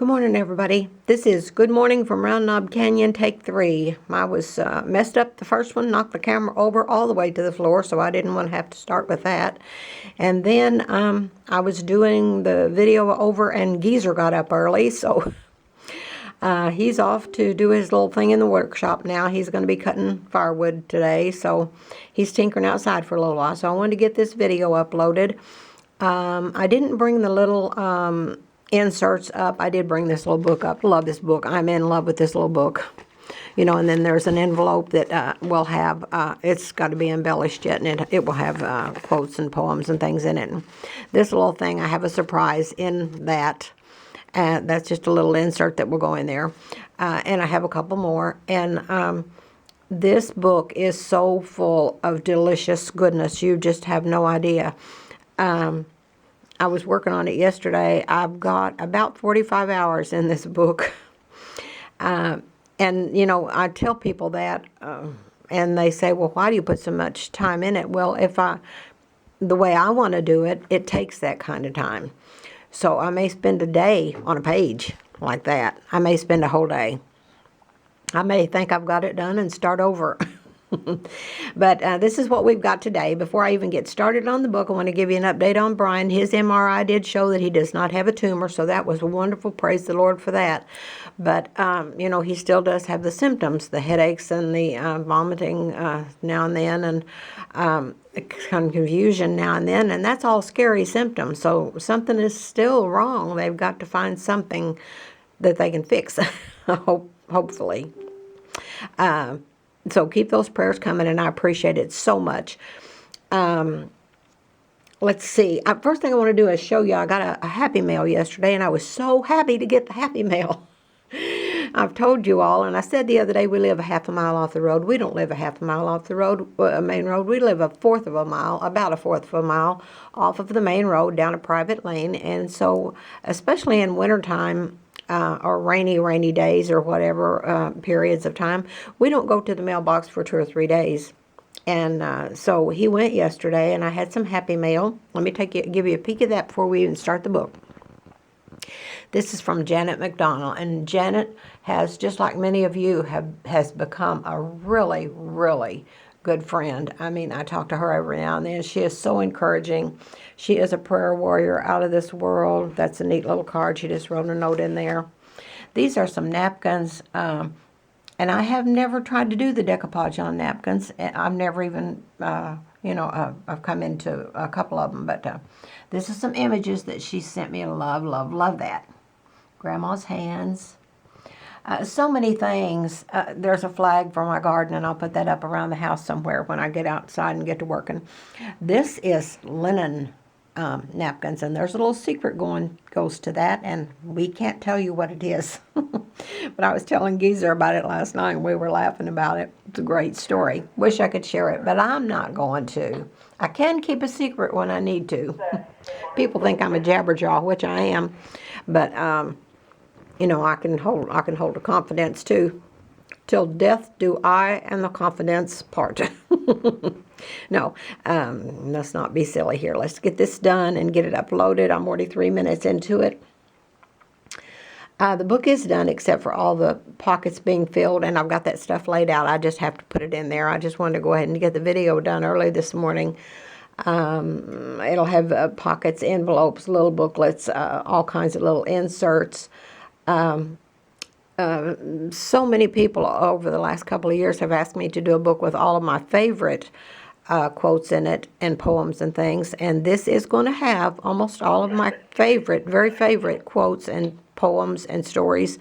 Good morning, everybody. This is Good Morning from Round Knob Canyon, take 3. I was messed up the first one, knocked the camera over all the way to the floor, so I didn't want to have to start with that. And then I was doing the video over, and Geezer got up early, so he's off to do his little thing in the workshop now. He's going to be cutting firewood today, so he's tinkering outside for a little while. So I wanted to get this video uploaded. I didn't bring the little inserts up. I did bring this little book up. Love this book. I'm in love with this little book. You know, and then there's an envelope that will have, it's got to be embellished yet, and it will have quotes and poems and things in it. And this little thing, I have a surprise in that. That's just a little insert that will go in there. And I have a couple more. And this book is so full of delicious goodness. You just have no idea. I was working on it yesterday. I've got about 45 hours in this book. And, you know, I tell people that, and they say, well, why do you put so much time in it? Well, the way I want to do it, it takes that kind of time. So I may spend a day on a page like that. I may spend a whole day. I may think I've got it done and start over. But this is what we've got today. Before I even get started on the book, I want to give you an update on Brian. His MRI did show that he does not have a tumor, so that was wonderful. Praise the Lord for that. But, you know, he still does have the symptoms, the headaches and the vomiting now and then, and kind of confusion now and then, and that's all scary symptoms. So something is still wrong. They've got to find something that they can fix, hopefully. So keep those prayers coming, and I appreciate it so much. Let's see. First thing I want to do is show you, I got a Happy Mail yesterday, and I was so happy to get the Happy Mail. I've told you all, and I said the other day, we live a half a mile off the road. We don't live a half a mile off the road, main road. We live a fourth of a mile, about a fourth of a mile off of the main road down a private lane. And so, especially in wintertime, or rainy days or whatever periods of time, we don't go to the mailbox for 2 or 3 days. And so he went yesterday, and I had some Happy Mail. Let me give you a peek of that before we even start the book. This is from Janet McDonald, and Janet has, just like many of you, has become a really, really good friend. I mean, I talk to her every now and then. She is so encouraging. She is a prayer warrior out of this world. That's a neat little card. She just wrote a note in there. These are some napkins, and I have never tried to do the decoupage on napkins. I've never even, you know, I've come into a couple of them, but this is some images that she sent me. Love that. Grandma's hands. So many things. There's a flag for my garden, and I'll put that up around the house somewhere when I get outside and get to working. This is linen napkins, and there's a little secret goes to that, and we can't tell you what it is. But I was telling Geezer about it last night, and we were laughing about it. It's a great story. Wish I could share it, but I'm not going to. I can keep a secret when I need to. People think I'm a jabberjaw, which I am, but you know, I can hold a confidence too. Till death do I and the confidence part. No, let's not be silly here. Let's get this done and get it uploaded. I'm already 3 minutes into it. The book is done except for all the pockets being filled, and I've got that stuff laid out. I just have to put it in there. I just wanted to go ahead and get the video done early this morning. It'll have pockets, envelopes, little booklets, all kinds of little inserts. So many people over the last couple of years have asked me to do a book with all of my favorite quotes in it and poems and things, and this is going to have almost all of my very favorite quotes and poems and stories.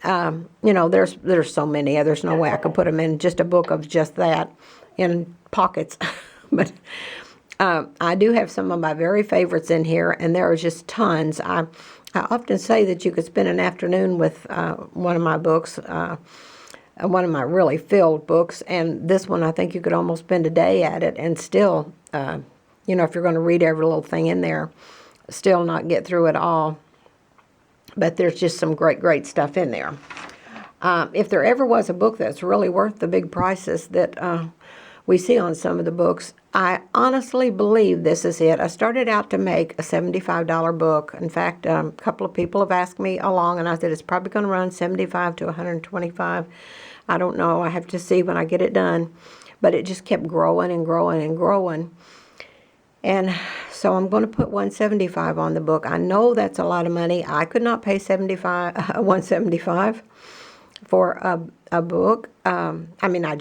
You know, there's so many. There's no way I could put them in just a book of just that in pockets. But I do have some of my very favorites in here, and there are just tons. I often say that you could spend an afternoon with one of my books, one of my really filled books, and this one I think you could almost spend a day at it and still, you know, if you're going to read every little thing in there, still not get through it all. But there's just some great stuff in there. If there ever was a book that's really worth the big prices that we see on some of the books. I honestly believe this is it. I started out to make a $75 book. In fact, a couple of people have asked me along, and I said it's probably going to run $75 to $125. I don't know. I have to see when I get it done. But it just kept growing and growing and growing. And so I'm going to put $175 on the book. I know that's a lot of money. I could not pay $175 for a book. I mean, I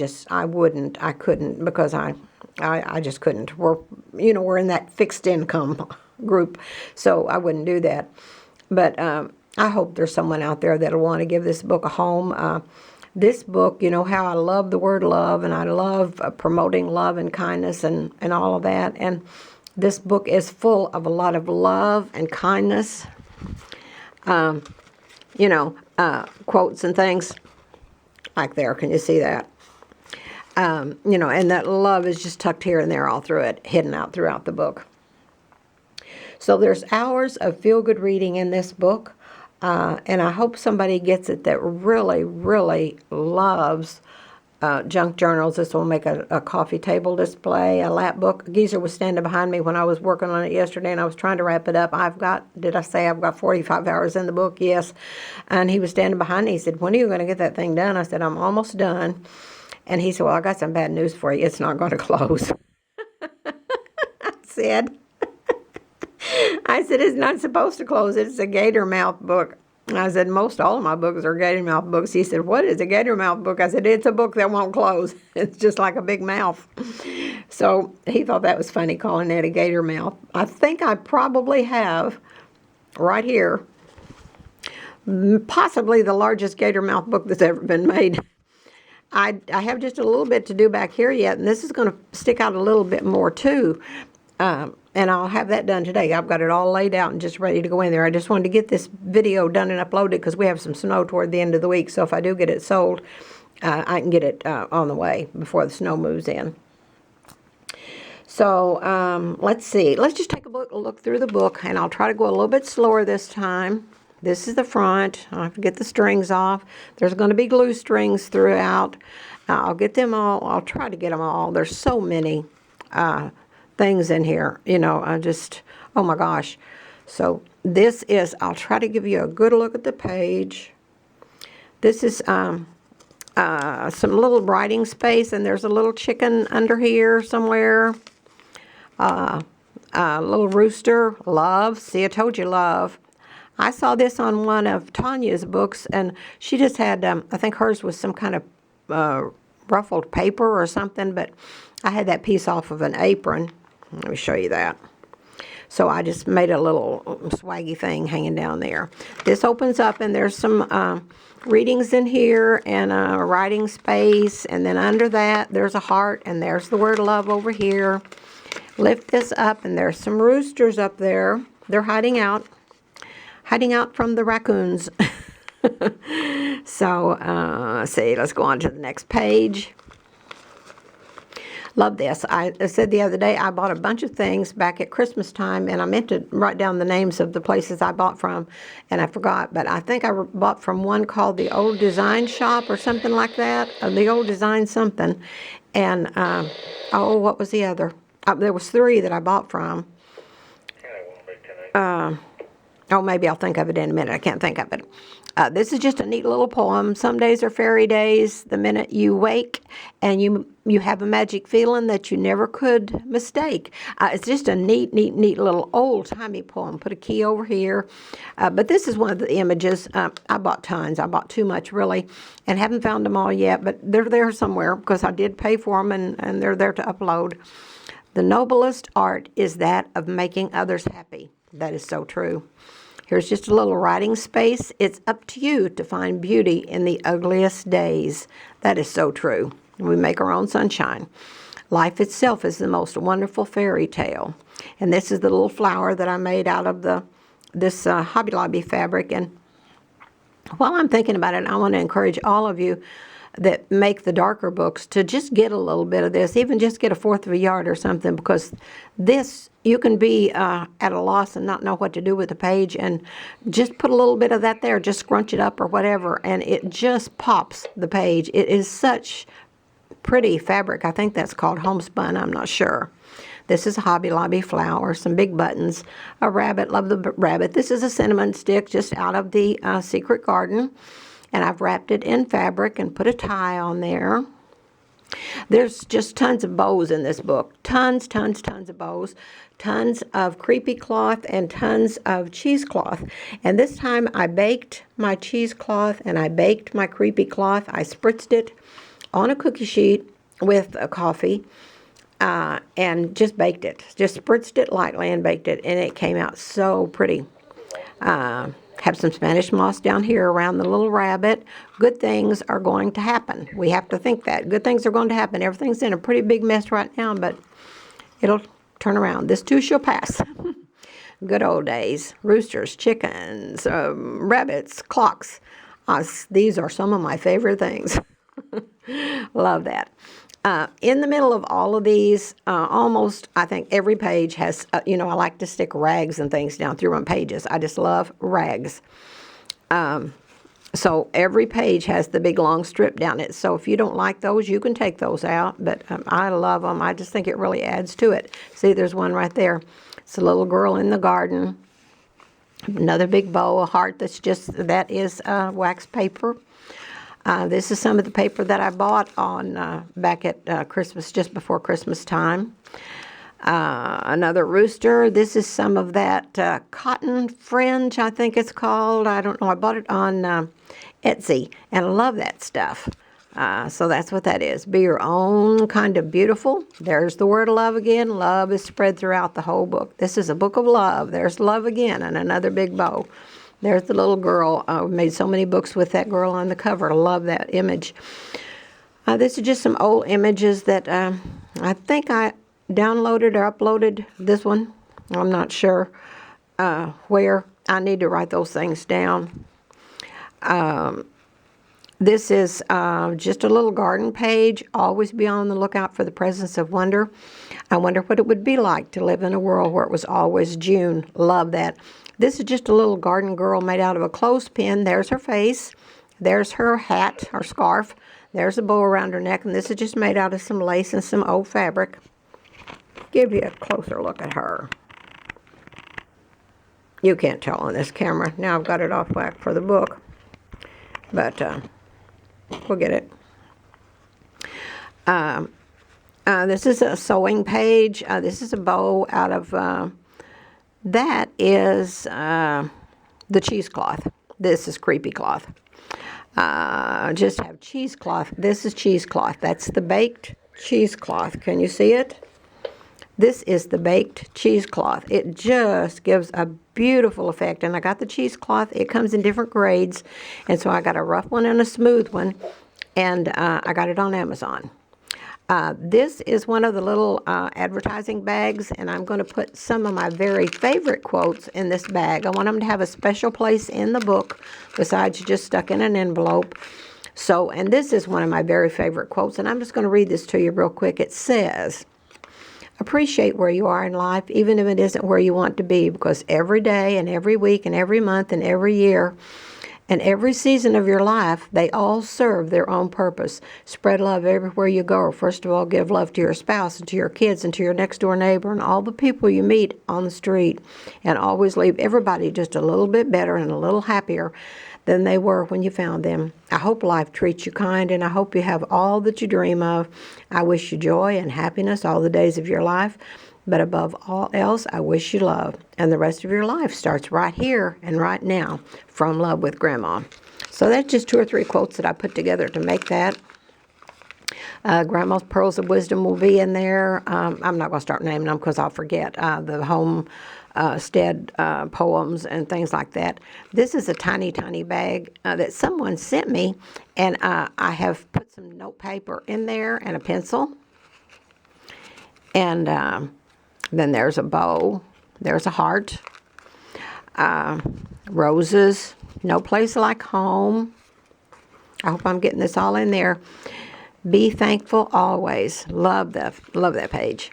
couldn't, because I just couldn't. We're in that fixed income group, so I wouldn't do that. But I hope there's someone out there that'll want to give this book a home. This book, you know how I love the word love, and I love promoting love and kindness and all of that. And this book is full of a lot of love and kindness, quotes and things like there. Can you see that? And that love is just tucked here and there all through it, hidden out throughout the book. So there's hours of feel-good reading in this book. And I hope somebody gets it that really, really loves junk journals. This will make a coffee table display, a lap book. Geezer was standing behind me when I was working on it yesterday, and I was trying to wrap it up. Did I say I've got 45 hours in the book? Yes. And he was standing behind me. He said, when are you going to get that thing done? I said, I'm almost done. And he said, well, I got some bad news for you. It's not going to close. I said, it's not supposed to close. It's a gator mouth book. I said, most all of my books are gator mouth books. He said, what is a gator mouth book? I said, it's a book that won't close. It's just like a big mouth. So he thought that was funny, calling it a gator mouth. I think I probably have, right here, possibly the largest gator mouth book that's ever been made. I have just a little bit to do back here yet, and this is going to stick out a little bit more too. And I'll have that done today. I've got it all laid out and just ready to go in there. I just wanted to get this video done and uploaded because we have some snow toward the end of the week. So if I do get it sold, I can get it on the way before the snow moves in. So let's see. Let's just take a look through the book, and I'll try to go a little bit slower this time. This is the front. I have to get the strings off. There's going to be glue strings throughout. I'll get them all. I'll try to get them all. There's so many things in here, oh my gosh. So this is, I'll try to give you a good look at the page. This is some little writing space, and there's a little chicken under here somewhere. A little rooster, love. See, I told you love. I saw this on one of Tanya's books, and she just had, I think hers was some kind of ruffled paper or something, but I had that piece off of an apron. Let me show you that. So I just made a little swaggy thing hanging down there. This opens up, and there's some readings in here and a writing space. And then under that, there's a heart, and there's the word love over here. Lift this up, and there's some roosters up there. They're hiding out from the raccoons. So, let's see. Let's go on to the next page. Love this. I said the other day I bought a bunch of things back at Christmas time, and I meant to write down the names of the places I bought from, and I forgot. But I think I bought from one called the Old Design Shop or something like that, or the Old Design something. And, what was the other? There was 3 that I bought from. Maybe I'll think of it in a minute. I can't think of it. This is just a neat little poem. Some days are fairy days. The minute you wake and you have a magic feeling that you never could mistake. It's just a neat little old-timey poem. Put a key over here. But this is one of the images. I bought tons. I bought too much, really, and haven't found them all yet. But they're there somewhere because I did pay for them, and they're there to upload. The noblest art is that of making others happy. That is so true. Here's just a little writing space. It's up to you to find beauty in the ugliest days. That is so true. We make our own sunshine. Life itself is the most wonderful fairy tale. And this is the little flower that I made out of this Hobby Lobby fabric. And while I'm thinking about it, I want to encourage all of you that make the darker books to just get a little bit of this, even just get a 1/4 of a yard or something, because this, you can be at a loss and not know what to do with the page, and just put a little bit of that there, just scrunch it up or whatever, and it just pops the page. It is such pretty fabric. I think that's called homespun. I'm not sure. This is a Hobby Lobby flower, some big buttons, a rabbit. Love the rabbit. This is a cinnamon stick just out of the Secret Garden. And I've wrapped it in fabric and put a tie on there. There's just tons of bows in this book. Tons of bows. Tons of creepy cloth and tons of cheesecloth. And this time I baked my cheesecloth and I baked my creepy cloth. I spritzed it on a cookie sheet with a coffee and just baked it. Just spritzed it lightly and baked it, and it came out so pretty. Have some Spanish moss down here around the little rabbit. Good things are going to happen. We have to think that. Good things are going to happen. Everything's in a pretty big mess right now, but it'll turn around. This too shall pass. Good old days. Roosters, chickens, rabbits, clocks. These are some of my favorite things. Love that. In the middle of all of these, almost, I think every page has, I like to stick rags and things down through my pages. I just love rags. So every page has the big long strip down it. So if you don't like those, you can take those out. But I love them. I just think it really adds to it. See, there's one right there. It's a little girl in the garden. Another big bow, a heart that is wax paper. This is some of the paper that I bought on back at Christmas, just before Christmas time. Another rooster. This is some of that cotton fringe, I think it's called. I don't know. I bought it on Etsy, and I love that stuff. So that's what that is. Be your own kind of beautiful. There's the word love again. Love is spread throughout the whole book. This is a book of love. There's love again, and another big bow. There's the little girl. We made so many books with that girl on the cover. I love that image. This is just some old images that I think I downloaded or uploaded this one. I'm not sure where. I need to write those things down. This is just a little garden page. Always be on the lookout for the presence of wonder. I wonder what it would be like to live in a world where it was always June. Love that. This is just a little garden girl made out of a clothespin. There's her face. There's her hat, her scarf. There's a bow around her neck. And this is just made out of some lace and some old fabric. Give you a closer look at her. You can't tell on this camera. Now I've got it off whack for the book. But we'll get it. This is a sewing page. This is a bow out of... that is the cheesecloth. This is creepy cloth. Just have cheesecloth. This is cheesecloth. That's the baked cheesecloth. Can you see it? This is the baked cheesecloth. It just gives a beautiful effect. And I got the cheesecloth. It comes in different grades. And so I got a rough one and a smooth one. And I got it on Amazon. This is one of the little advertising bags, and I'm going to put some of my very favorite quotes in this bag. I want them to have a special place in the book besides just stuck in an envelope. So, and this is one of my very favorite quotes, and I'm just going to read this to you real quick. It says, appreciate where you are in life, even if it isn't where you want to be, because every day and every week and every month and every year and every season of your life, they all serve their own purpose. Spread love everywhere you go. First of all, give love to your spouse and to your kids and to your next door neighbor and all the people you meet on the street. And always leave everybody just a little bit better and a little happier than they were when you found them. I hope life treats you kind, and I hope you have all that you dream of. I wish you joy and happiness all the days of your life. But above all else, I wish you love. And the rest of your life starts right here and right now. From Love with Grandma. So that's just 2 or 3 quotes that I put together to make that. Grandma's Pearls of Wisdom will be in there. I'm not going to start naming them because I'll forget. The homestead poems and things like that. This is a tiny, tiny bag that someone sent me. And I have put some note paper in there and a pencil. And then there's a bow. There's a heart. Roses. No place like home. I hope I'm getting this all in there. Be thankful always. Love that page.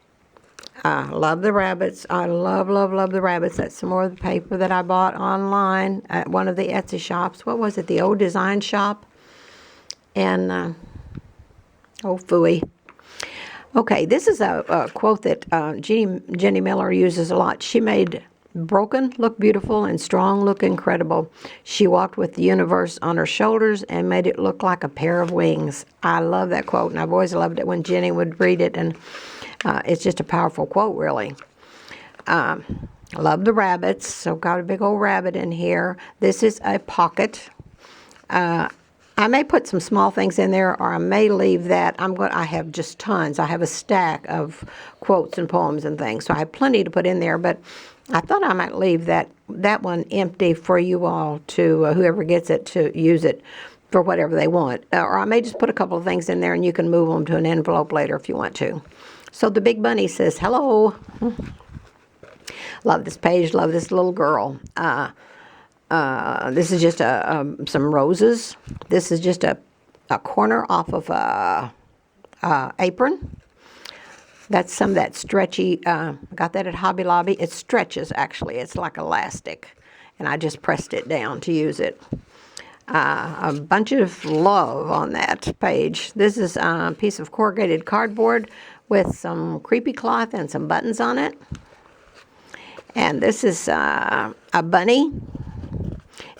Love the rabbits. I love the rabbits. That's some more of the paper that I bought online at one of the Etsy shops. What was it? The Old Design Shop. And Oh, phooey. Okay, this is a quote that Jenny Miller uses a lot. She made broken look beautiful and strong look incredible. She walked with the universe on her shoulders and made it look like a pair of wings. I love that quote, and I've always loved it when Jenny would read it, and it's just a powerful quote, really. I love the rabbits, so got a big old rabbit in here. This is a pocket. I may put some small things in there, or I may leave that. I have just tons. I have a stack of quotes and poems and things, so I have plenty to put in there. But I thought I might leave that one empty for you all to whoever gets it to use it for whatever they want. Or I may just put a couple of things in there, and you can move them to an envelope later if you want to. So the big bunny says, "Hello." Love this page. Love this little girl. This is just some roses. This is just a corner off of a apron. That's some of that stretchy, got that at Hobby Lobby. It stretches, actually. It's like elastic. And I just pressed it down to use it. A bunch of love on that page. This is a piece of corrugated cardboard with some creepy cloth and some buttons on it. And this is a bunny.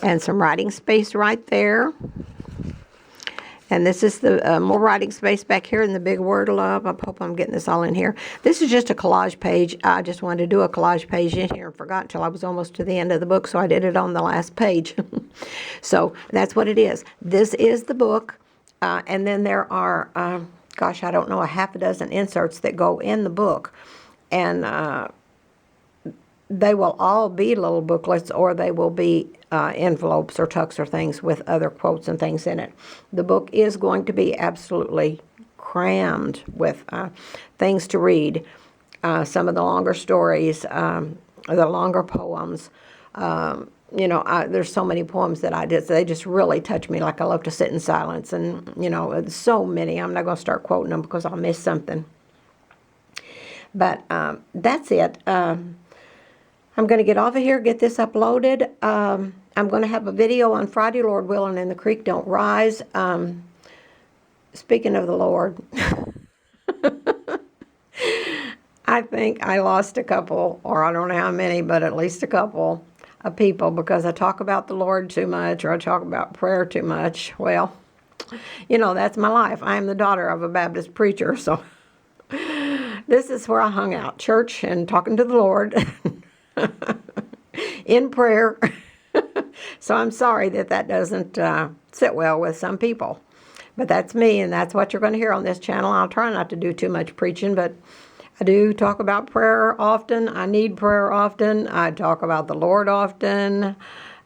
And some writing space right there. And this is the more writing space back here in the big word love. I hope I'm getting this all in here. This is just a collage page. I just wanted to do a collage page in here and forgot until I was almost to the end of the book, so I did it on the last page. So that's what it is. This is the book. And then there are, gosh, I don't know, a half a dozen inserts that go in the book. And they will all be little booklets, or they will be envelopes or tucks or things with other quotes and things in it. The book is going to be absolutely crammed with things to read. Some of the longer stories, the longer poems. There's so many poems that I did. They just really touch me. Like I love to sit in silence. And, so many. I'm not going to start quoting them because I'll miss something. But that's it. I'm going to get off of here, get this uploaded. I'm going to have a video on Friday, Lord willing, and the creek don't rise. Speaking of the Lord, I think I lost a couple, or I don't know how many, but at least a couple of people because I talk about the Lord too much, or I talk about prayer too much. Well, that's my life. I am the daughter of a Baptist preacher, so this is where I hung out, church and talking to the Lord. In prayer. So I'm sorry that doesn't sit well with some people. But that's me, and that's what you're going to hear on this channel. I'll try not to do too much preaching, but I do talk about prayer often. I need prayer often. I talk about the Lord often.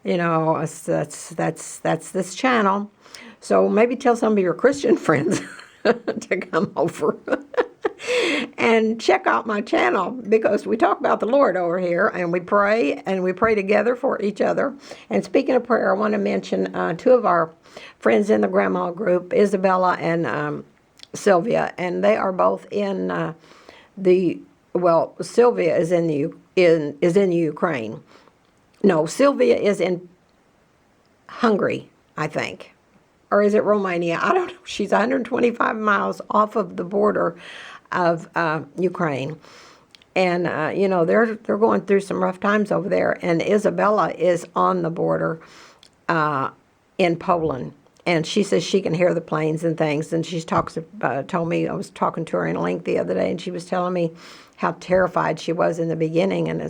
That's this channel. So maybe tell some of your Christian friends to come over. And check out my channel because we talk about the Lord over here and we pray together for each other. And speaking of prayer, I want to mention two of our friends in the grandma group, Isabella and Sylvia, and they are both in Sylvia is in the Ukraine. No, Sylvia is in Hungary, I think. Or is it Romania? I don't know. She's 125 miles off of the border of Ukraine. And, they're going through some rough times over there. And Isabella is on the border in Poland. And she says she can hear the planes and things. And she told me, I was talking to her in a link the other day, and she was telling me how terrified she was in the beginning. And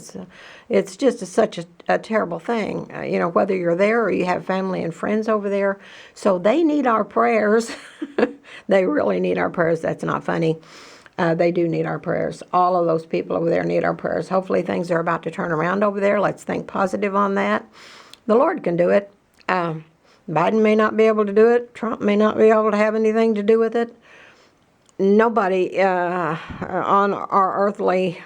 it's just such a terrible thing, whether you're there or you have family and friends over there. So they need our prayers. They really need our prayers. That's not funny. They do need our prayers. All of those people over there need our prayers. Hopefully things are about to turn around over there. Let's think positive on that. The Lord can do it. Biden may not be able to do it. Trump may not be able to have anything to do with it. Nobody on our earthly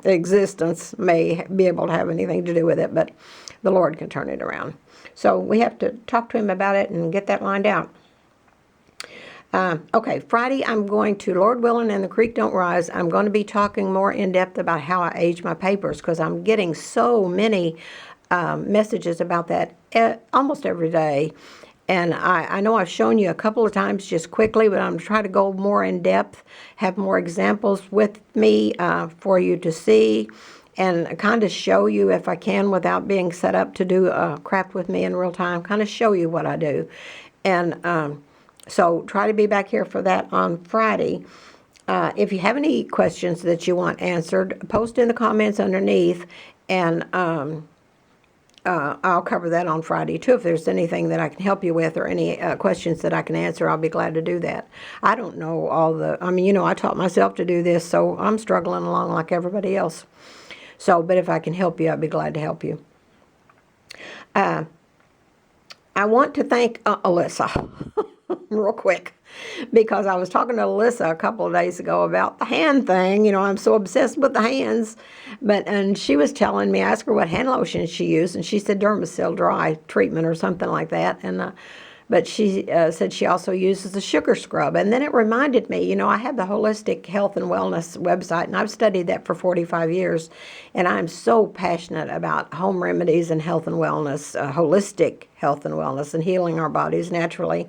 existence may be able to have anything to do with it, but the Lord can turn it around. So we have to talk to him about it and get that lined out. Okay, Friday I'm going to, Lord willing and the creek don't rise, I'm going to be talking more in depth about how I age my papers because I'm getting so many messages about that almost every day. And I know I've shown you a couple of times just quickly, but I'm going to try to go more in depth, have more examples with me for you to see, and kind of show you if I can without being set up to do craft with me in real time, kind of show you what I do. And so try to be back here for that on Friday. If you have any questions that you want answered, post in the comments underneath, and I'll cover that on Friday too. If there's anything that I can help you with or any questions that I can answer, I'll be glad to do that. I don't know all the, I mean, you know, I taught myself to do this, so I'm struggling along like everybody else. So, but if I can help you, I'll be glad to help you. I want to thank Alyssa real quick, because I was talking to Alyssa a couple of days ago about the hand thing. You know, I'm so obsessed with the hands. And she was telling me, I asked her what hand lotion she used, and she said Dermasil Dry treatment or something like that. And but she said she also uses the sugar scrub. And then it reminded me, you know, I have the Holistic Health and Wellness website, and I've studied that for 45 years. And I'm so passionate about home remedies and health and wellness, holistic health and wellness, and healing our bodies naturally.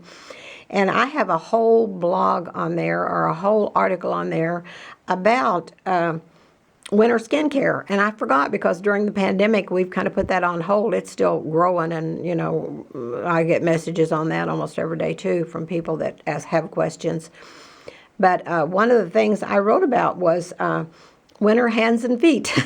And I have a whole blog on there, or a whole article on there about winter skincare. And I forgot, because during the pandemic, we've kind of put that on hold. It's still growing, and, you know, I get messages on that almost every day, too, from people that have questions. But one of the things I wrote about was winter hands and feet.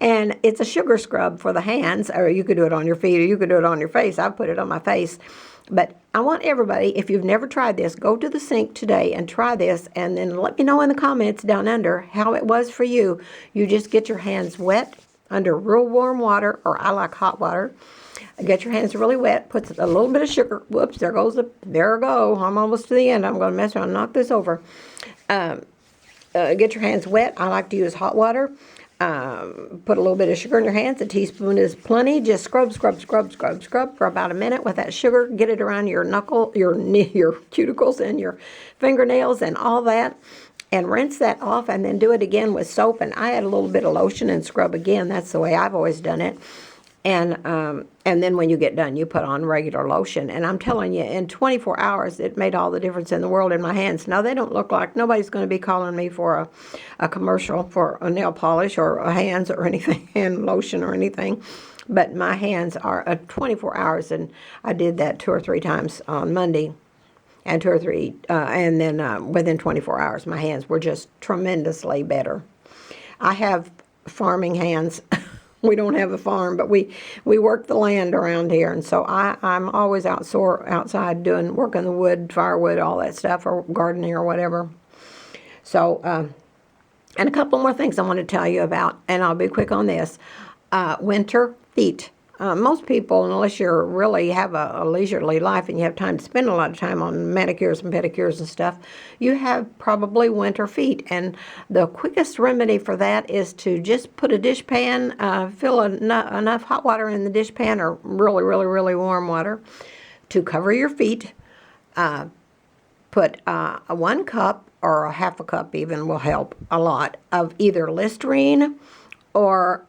And it's a sugar scrub for the hands, or you could do it on your feet, or you could do it on your face. I put it on my face. But I want everybody, if you've never tried this, go to the sink today and try this, and then let me know in the comments down under how it was for you. You just get your hands wet under real warm water, or I like hot water. Get your hands really wet, put a little bit of sugar. Whoops, there I go. I'm almost to the end. I'm going to mess around and knock this over. Get your hands wet. I like to use hot water. Put a little bit of sugar in your hands. A teaspoon is plenty. Just scrub for about a minute with that sugar. Get it around your knuckle, your cuticles and your fingernails and all that. And rinse that off, and then do it again with soap. And I add a little bit of lotion and scrub again. That's the way I've always done it. And then when you get done, you put on regular lotion. And I'm telling you, in 24 hours, it made all the difference in the world in my hands. Now, they don't look like, nobody's going to be calling me for a commercial for a nail polish or a hands or anything, hand lotion or anything. But my hands are 24 hours, and I did that 2 or 3 times on Monday, and 2 or 3, and then within 24 hours, my hands were just tremendously better. I have farming hands. We don't have a farm, but we work the land around here, and so I'm always outside working the wood, firewood, all that stuff, or gardening or whatever. So, and a couple more things I want to tell you about, and I'll be quick on this. Winter feet. Most people, unless you really have a leisurely life and you have time to spend a lot of time on manicures and pedicures and stuff, you have probably winter feet. And the quickest remedy for that is to just put a dishpan, fill enough hot water in the dishpan, or really, really, really warm water, to cover your feet. Put a 1 cup or a half a cup even will help a lot of either Listerine or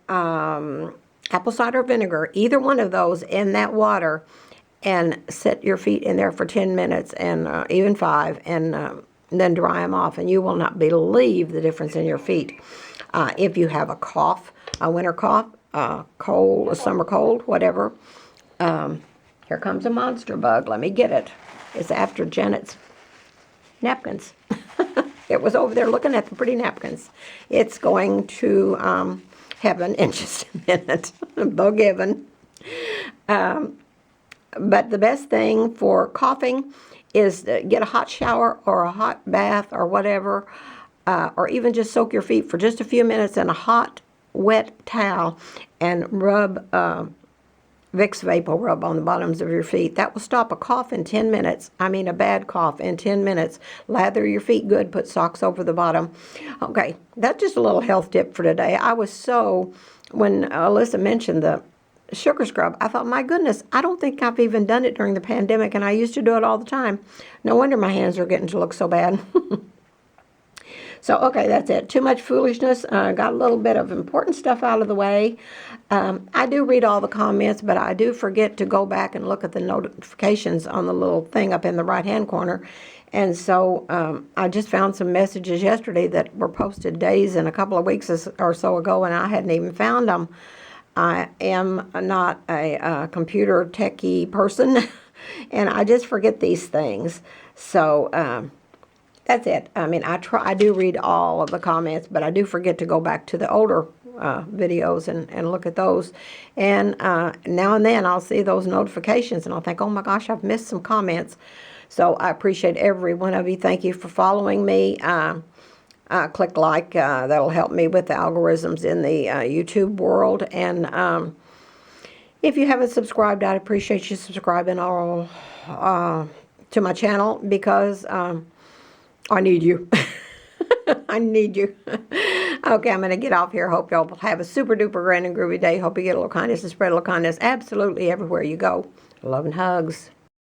apple cider vinegar, either one of those in that water, and set your feet in there for 10 minutes, and even 5, and then dry them off, and you will not believe the difference in your feet. If you have a cough, a winter cough, cold, a summer cold, whatever. Here comes a monster bug. Let me get it. It's after Janet's napkins. It was over there looking at the pretty napkins. It's going to heaven in just a minute. Bug heaven. But the best thing for coughing is to get a hot shower or a hot bath or whatever, or even just soak your feet for just a few minutes in a hot, wet towel, and rub Vicks Vapor Rub on the bottoms of your feet. That will stop a cough in 10 minutes. I mean, a bad cough in 10 minutes. Lather your feet good. Put socks over the bottom. Okay, that's just a little health tip for today. I was when Alyssa mentioned the sugar scrub, I thought, my goodness, I don't think I've even done it during the pandemic, and I used to do it all the time. No wonder my hands are getting to look so bad. So, okay, that's it. Too much foolishness. Got a little bit of important stuff out of the way. I do read all the comments, but I do forget to go back and look at the notifications on the little thing up in the right-hand corner. And so I just found some messages yesterday that were posted days and a couple of weeks or so ago, and I hadn't even found them. I am not a computer techie person, and I just forget these things. So that's it. I mean, I do read all of the comments, but I do forget to go back to the older videos and look at those. And now and then I'll see those notifications, and I'll think, oh my gosh, I've missed some comments. So I appreciate every one of you. Thank you for following me. Click like. That'll help me with the algorithms in the YouTube world. And if you haven't subscribed, I'd appreciate you subscribing all to my channel, because I need you. I need you. Okay, I'm going to get off here. Hope y'all have a super duper grand and groovy day. Hope you get a little kindness and spread a little kindness absolutely everywhere you go. Love and hugs.